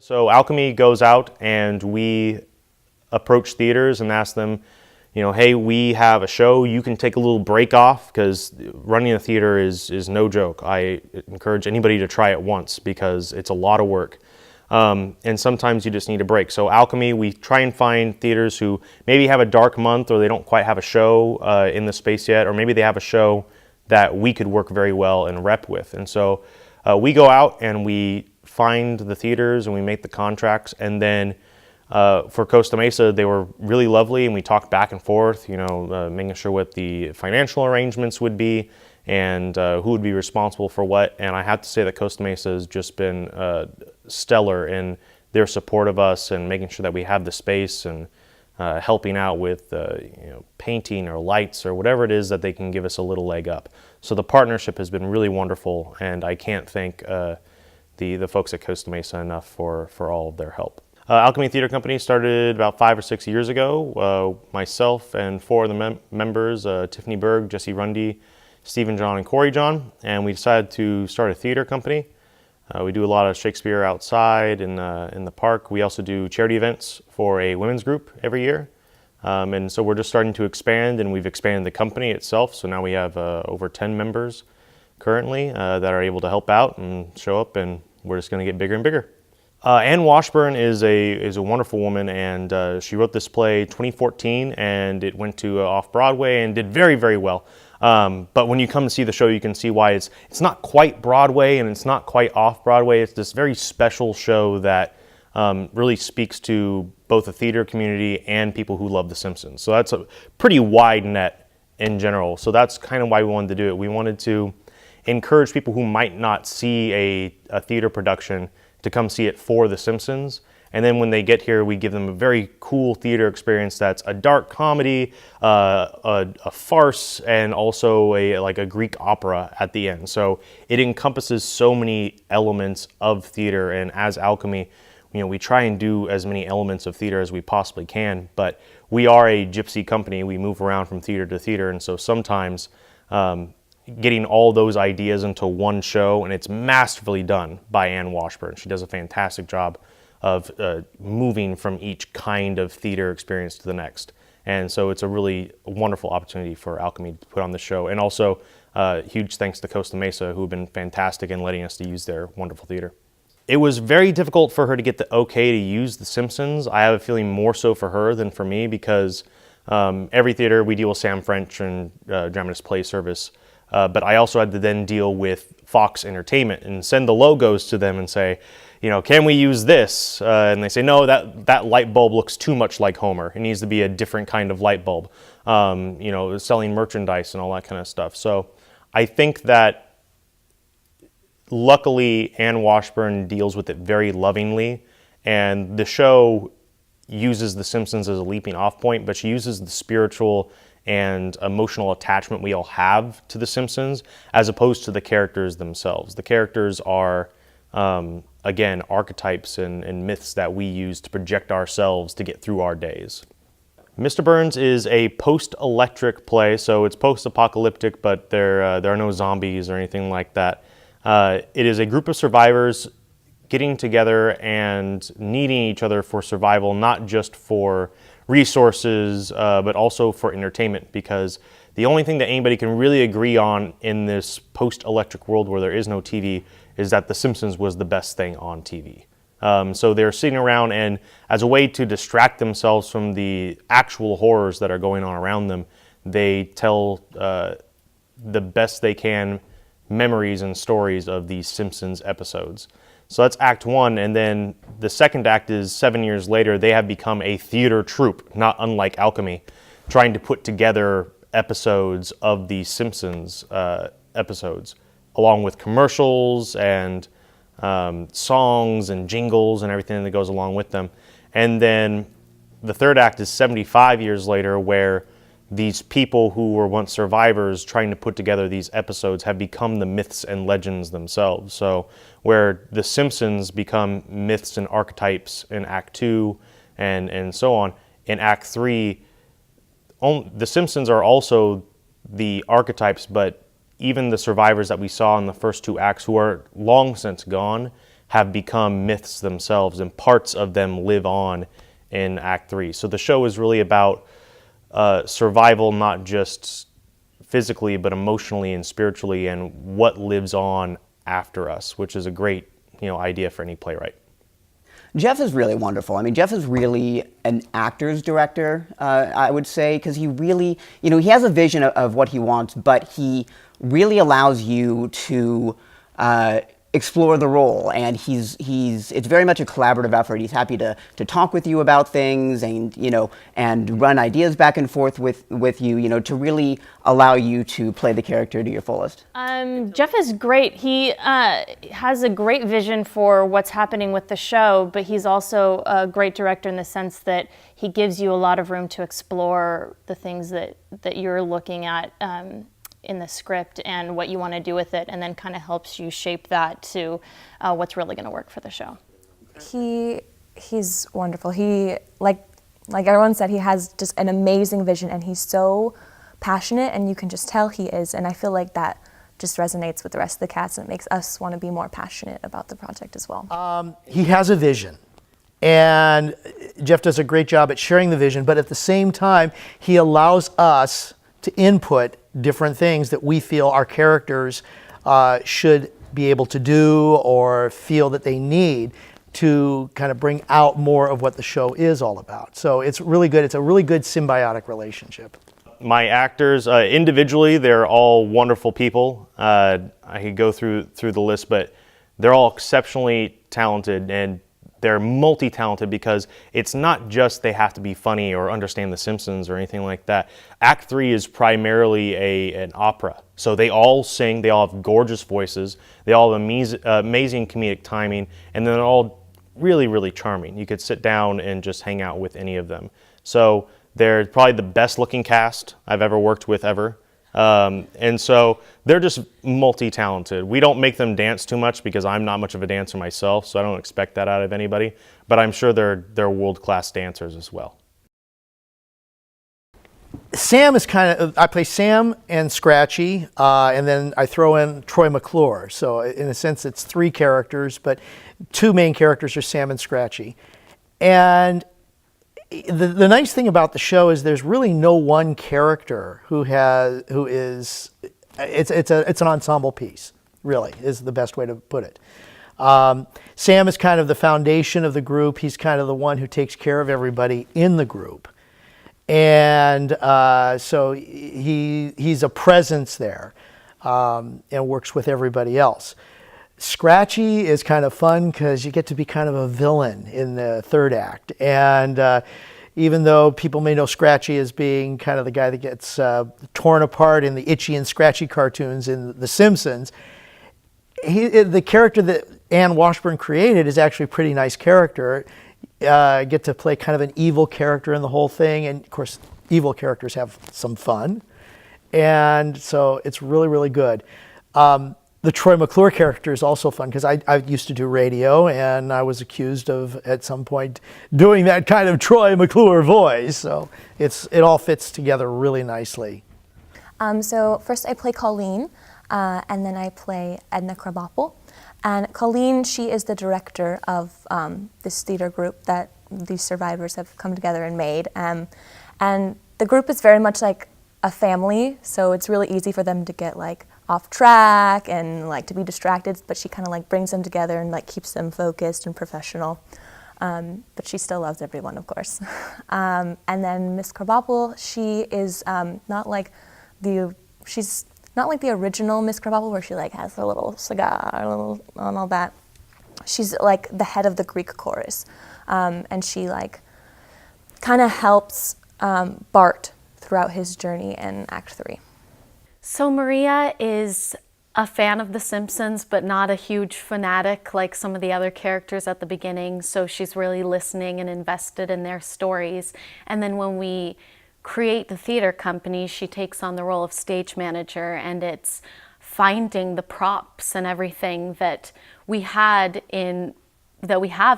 So Alchemy goes out and we approach theaters and ask them, hey, we have a show, you can take a little break off, because running a theater is no joke. I encourage anybody to try it once because it's a lot of work. And sometimes you just need a break. So Alchemy, we try and find theaters who maybe have a dark month, or they don't quite have a show in the space yet, or maybe they have a show that we could work very well and rep with. And so we go out and we find the theaters and we make the contracts, and then for Costa Mesa, they were really lovely, and we talked back and forth, making sure what the financial arrangements would be and who would be responsible for what. And I have to say that Costa Mesa has just been stellar in their support of us and making sure that we have the space and helping out with painting or lights or whatever it is that they can give us a little leg up. So the partnership has been really wonderful, and I can't thank the folks at Costa Mesa enough for all of their help. Alchemy Theater Company started about 5 or 6 years ago. Myself and 4 of the members, Tiffany Berg, Jesse Rundy, Stephen John, and Corey John, and we decided to start a theater company. We do a lot of Shakespeare outside in the park. We also do charity events for a women's group every year. And so we're just starting to expand, and we've expanded the company itself. So now we have over 10 members currently that are able to help out and show up, and we're just going to get bigger and bigger. Anne Washburn is a wonderful woman, and she wrote this play 2014, and it went to off-Broadway and did very, very well. But when you come to see the show, you can see why it's not quite Broadway and it's not quite off-Broadway. It's this very special show that really speaks to both the theater community and people who love The Simpsons. So that's a pretty wide net in general. So that's kind of why we wanted to do it. We wanted to encourage people who might not see a theater production to come see it for The Simpsons. And then when they get here, we give them a very cool theater experience that's a dark comedy, a farce, and also a Greek opera at the end. So it encompasses so many elements of theater, and as Alchemy, we try and do as many elements of theater as we possibly can, but we are a gypsy company. We move around from theater to theater, and so sometimes getting all those ideas into one show, and it's masterfully done by Anne Washburn. She does a fantastic job of moving from each kind of theater experience to the next. And so it's a really wonderful opportunity for Alchemy to put on the show. And also huge thanks to Costa Mesa, who have been fantastic in letting us to use their wonderful theater. It was very difficult for her to get the okay to use The Simpsons. I have a feeling more so for her than for me, because every theater we deal with Sam French and Dramatist Play Service. But I also had to then deal with Fox Entertainment and send the logos to them and say, can we use this? And they say, no, that light bulb looks too much like Homer. It needs to be a different kind of light bulb. Selling merchandise and all that kind of stuff. So I think that luckily Anne Washburn deals with it very lovingly, and the show uses The Simpsons as a leaping off point, but she uses the spiritual and emotional attachment we all have to The Simpsons as opposed to the characters themselves. The characters are, again, archetypes and myths that we use to project ourselves to get through our days. Mr. Burns is a post-electric play, so it's post-apocalyptic, but there are no zombies or anything like that. It is a group of survivors getting together and needing each other for survival, not just for resources, but also for entertainment, because the only thing that anybody can really agree on in this post-electric world where there is no TV is that The Simpsons was the best thing on TV. So they're sitting around, and as a way to distract themselves from the actual horrors that are going on around them, they tell the best they can memories and stories of these Simpsons episodes. So that's Act 1, and then the second act is 7 years later. They have become a theater troupe, not unlike Alchemy, trying to put together episodes of the Simpsons episodes, along with commercials and songs and jingles and everything that goes along with them. And then the third act is 75 years later, where these people who were once survivors trying to put together these episodes have become the myths and legends themselves. So where The Simpsons become myths and archetypes in Act 2 and so on, in Act 3, The Simpsons are also the archetypes, but even the survivors that we saw in the first 2 acts, who are long since gone, have become myths themselves, and parts of them live on in Act 3. So the show is really about survival, not just physically, but emotionally and spiritually, and what lives on after us, which is a great, idea for any playwright. Jeff is really wonderful. I mean, Jeff is really an actor's director, I would say, because he really, he has a vision of what he wants, but he really allows you to explore the role, and it's very much a collaborative effort. He's happy to talk with you about things, and and run ideas back and forth with you, to really allow you to play the character to your fullest. Jeff is great. He has a great vision for what's happening with the show, but he's also a great director in the sense that he gives you a lot of room to explore the things that you're looking at in the script and what you want to do with it, and then kind of helps you shape that to what's really going to work for the show. He's wonderful. He, like everyone said, he has just an amazing vision, and he's so passionate, and you can just tell he is, and I feel like that just resonates with the rest of the cast, and it makes us want to be more passionate about the project as well. He has a vision, and Jeff does a great job at sharing the vision, but at the same time, he allows us to input different things that we feel our characters should be able to do or feel that they need to kind of bring out more of what the show is all about. So it's really good. It's a really good symbiotic relationship. My actors, individually, they're all wonderful people. I could go through the list, but they're all exceptionally talented, and they're multi-talented because it's not just they have to be funny or understand The Simpsons or anything like that. Act 3 is primarily an opera. So they all sing, they all have gorgeous voices, they all have amazing comedic timing, and they're all really, really charming. You could sit down and just hang out with any of them. So they're probably the best looking cast I've ever worked with ever. And so they're just multi-talented. We don't make them dance too much because I'm not much of a dancer myself, so I don't expect that out of anybody. But I'm sure they're world-class dancers as well. Sam is I play Sam and Scratchy, and then I throw in Troy McClure. So in a sense, it's 3 characters, but 2 main characters are Sam and Scratchy. And the nice thing about the show is there's really no one character it's an ensemble piece, really, is the best way to put it. Sam is kind of the foundation of the group. He's kind of the one who takes care of everybody in the group. And so he's a presence there, and works with everybody else. Scratchy is kind of fun because you get to be kind of a villain in the 3rd act. And even though people may know Scratchy as being kind of the guy that gets torn apart in the Itchy and Scratchy cartoons in The Simpsons, the character that Ann Washburn created is actually a pretty nice character. Get to play kind of an evil character in the whole thing. And of course, evil characters have some fun. And so it's really, really good. The Troy McClure character is also fun because I used to do radio, and I was accused of, at some point, doing that kind of Troy McClure voice. So it all fits together really nicely. So first I play Colleen, and then I play Edna Krabappel. And Colleen, she is the director of this theater group that these survivors have come together and made. And the group is very much like a family, so it's really easy for them to get off track and to be distracted, but she kind of brings them together and keeps them focused and professional. But she still loves everyone, of course. And then Miss Krabappel, she is she's not like the original Miss Krabappel where she has her little cigar and all that. She's the head of the Greek chorus, and she kind of helps Bart throughout his journey in Act 3. So Maria is a fan of The Simpsons, but not a huge fanatic like some of the other characters at the beginning. So she's really listening and invested in their stories. And then when we create the theater company, she takes on the role of stage manager, and it's finding the props and everything that we have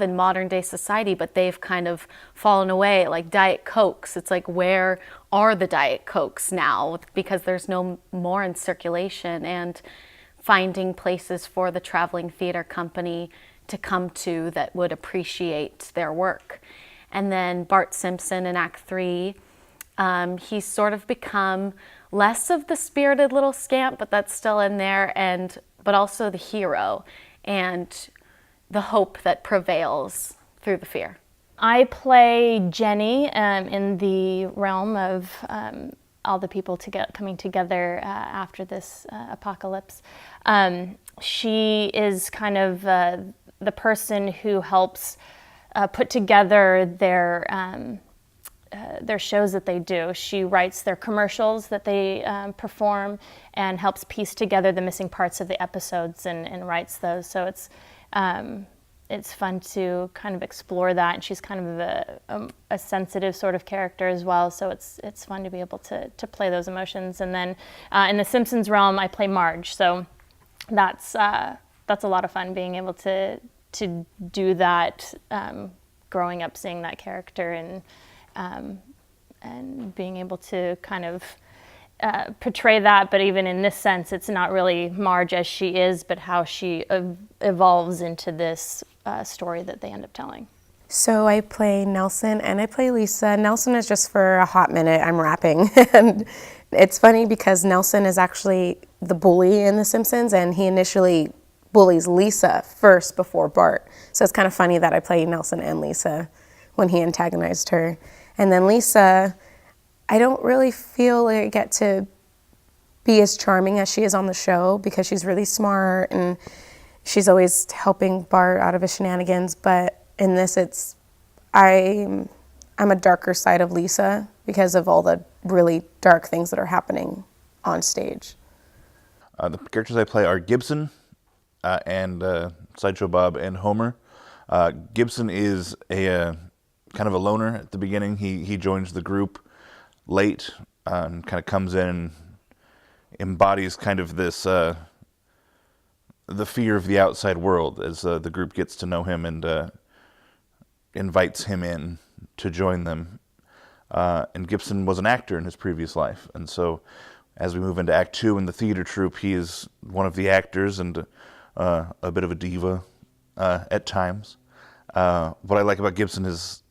in modern day society, but they've kind of fallen away, like Diet Cokes. It's where are the Diet Cokes now? Because there's no more in circulation, and finding places for the traveling theater company to come to that would appreciate their work. And then Bart Simpson in Act 3, he's sort of become less of the spirited little scamp, but that's still in there, but also the hero and the hope that prevails through the fear. I play Jenny in the realm of all the people coming together after this apocalypse. She is kind of the person who helps put together their shows that they do. She writes their commercials that they perform and helps piece together the missing parts of the episodes and writes those. So it's fun to kind of explore that, and she's kind of a sensitive sort of character as well, so it's fun to be able to play those emotions. And then in the Simpsons realm, I play Marge, so that's a lot of fun being able to do that, growing up seeing that character and being able to kind of portray that, but even in this sense, it's not really Marge as she is, but how she evolves into this story that they end up telling. So I play Nelson and I play Lisa. Nelson is just for a hot minute. I'm rapping. And it's funny because Nelson is actually the bully in The Simpsons, and he initially bullies Lisa first before Bart. So it's kind of funny that I play Nelson and Lisa when he antagonized her. And then Lisa, I don't really feel like I get to be as charming as she is on the show because she's really smart and she's always helping Bart out of his shenanigans. But in this, I'm a darker side of Lisa because of all the really dark things that are happening on stage. The characters I play are Gibson and Sideshow Bob and Homer. Gibson is a kind of a loner at the beginning. He joins the group late and kind of comes in and embodies kind of this the fear of the outside world as the group gets to know him and invites him in to join them. And Gibson was an actor in his previous life, and so as we move into Act 2 in the theater troupe, he is one of the actors and a bit of a diva at times. What I like about Gibson is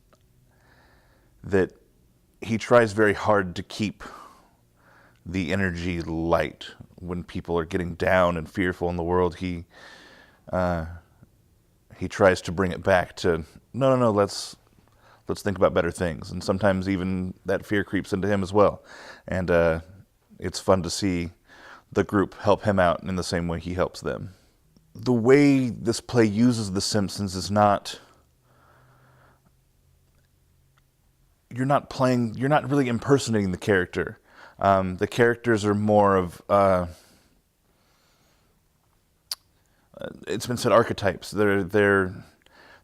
that he tries very hard to keep the energy light when people are getting down and fearful in the world. He tries to bring it back to no, let's think about better things. And sometimes even that fear creeps into him as well. And it's fun to see the group help him out in the same way he helps them. The way this play uses The Simpsons is not, you're not really impersonating the character. The characters are more of, it's been said, archetypes. They're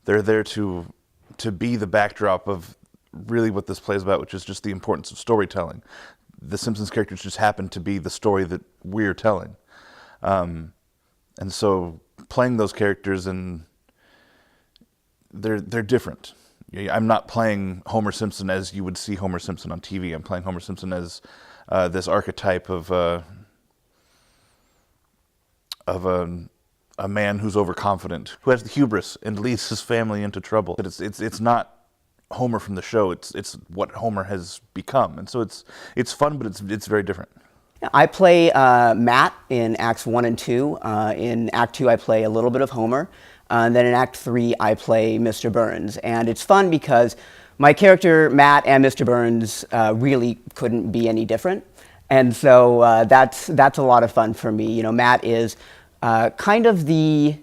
there to be the backdrop of really what this play is about, which is just the importance of storytelling. The Simpsons characters just happen to be the story that we're telling. And so playing those characters, and they're different. I'm not playing Homer Simpson as you would see Homer Simpson on TV. I'm playing Homer Simpson as this archetype of a man who's overconfident, who has the hubris and leads his family into trouble. But it's not Homer from the show. It's what Homer has become, and so it's fun, but it's very different. I play Matt in Acts 1 and 2. In Act 2, I play a little bit of Homer. And then in Act 3, I play Mr. Burns. And it's fun because my character, Matt, and Mr. Burns really couldn't be any different. And so that's a lot of fun for me. You know, Matt is kind of the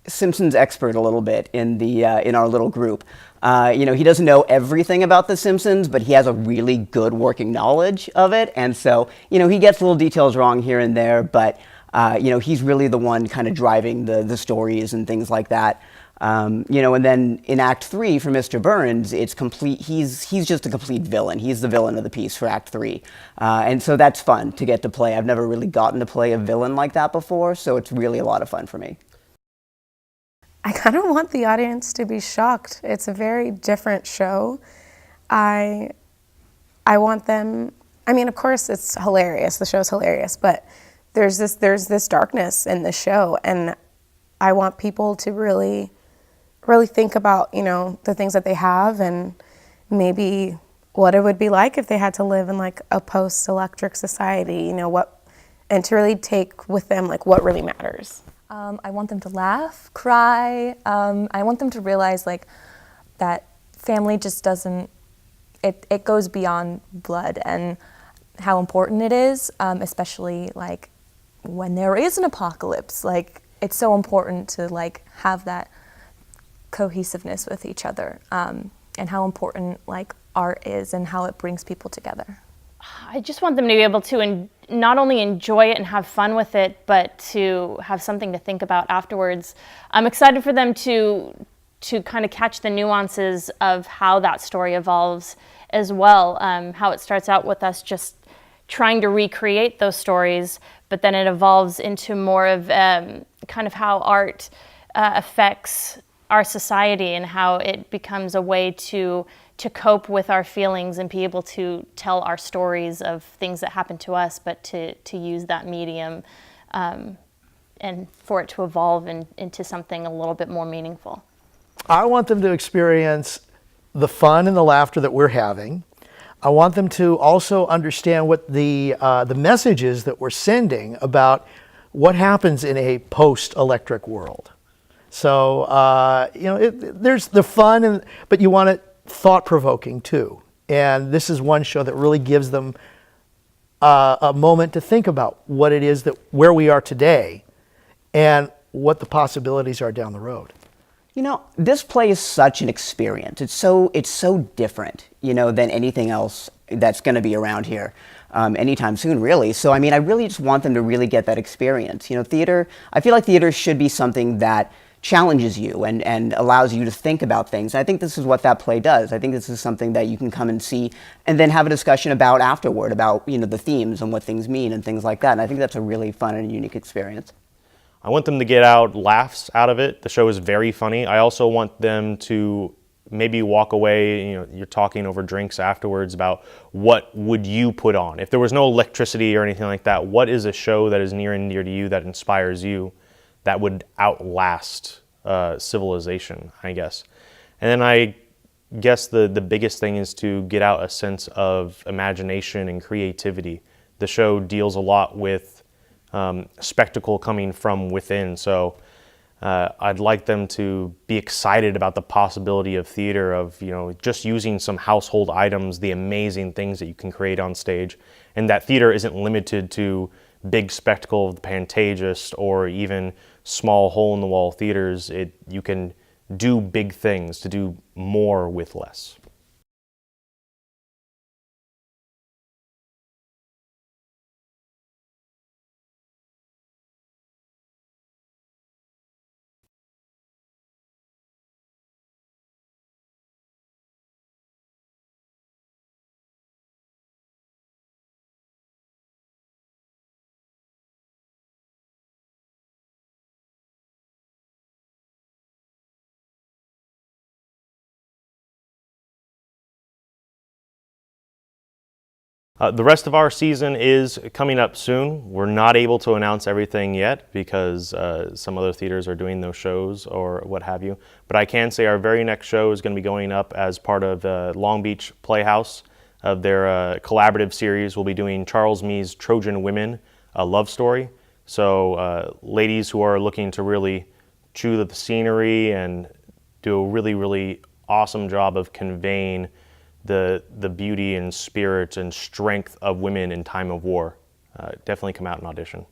Simpsons expert a little bit in our little group. You know, he doesn't know everything about The Simpsons, but he has a really good working knowledge of it. And so, you know, he gets little details wrong here and there, but, you know, he's really the one kind of driving the stories and things like that. You know, and then in Act 3 for Mr. Burns, it's complete. He's just a complete villain. He's the villain of the piece for Act 3. And so that's fun to get to play. I've never really gotten to play a villain like that before, so it's really a lot of fun for me. I kind of want the audience to be shocked. It's a very different show. I want them, I mean, of course it's hilarious, the show's hilarious, but there's this darkness in the show, and I want people to really really think about, you know, the things that they have and maybe what it would be like if they had to live in like a post-electric society, you know, and to really take with them like what really matters. I want them to laugh, cry. I want them to realize like that family just doesn't, it goes beyond blood and how important it is, especially like when there is an apocalypse. Like it's so important to like have that cohesiveness with each other, and how important like art is and how it brings people together. I just want them to be able to not only enjoy it and have fun with it, but to have something to think about afterwards. I'm excited for them to kind of catch the nuances of how that story evolves as well, how it starts out with us just trying to recreate those stories, but then it evolves into more of kind of how art affects our society and how it becomes a way to cope with our feelings and be able to tell our stories of things that happen to us, but to use that medium and for it to evolve into something a little bit more meaningful. I want them to experience the fun and the laughter that we're having. I want them to also understand what the messages that we're sending about what happens in a post-electric world. So, you know, there's the fun, but you want it thought-provoking too. And this is one show that really gives them a moment to think about what it is where we are today and what the possibilities are down the road. You know, this play is such an experience. It's so different, you know, than anything else that's going to be around here anytime soon, really. So, I mean, I really just want them to really get that experience. You know, theater, I feel like theater should be something that challenges you and allows you to think about things. I think this is what that play does. I think this is something that you can come and see and then have a discussion about afterward, about, you know, the themes and what things mean and things like that. And I think that's a really fun and unique experience. I want them to get laughs out of it. The show is very funny. I also want them to maybe walk away, you know, you're talking over drinks afterwards about what would you put on? If there was no electricity or anything like that, what is a show that is near and dear to you that inspires you that would outlast civilization, I guess. And then I guess the biggest thing is to get out a sense of imagination and creativity. The show deals a lot with spectacle coming from within, so I'd like them to be excited about the possibility of theater, of, you know, just using some household items, the amazing things that you can create on stage, and that theater isn't limited to big spectacle of the Pantages or even small hole-in-the-wall theaters. You can do big things, to do more with less. The rest of our season is coming up soon. We're not able to announce everything yet because some other theaters are doing those shows or what have you. But I can say our very next show is going to be going up as part of the Long Beach Playhouse of their collaborative series. We'll be doing Charles Mee's Trojan Women, a love story. So ladies who are looking to really chew the scenery and do a really, really awesome job of conveying the beauty and spirit and strength of women in time of war. Definitely come out and audition.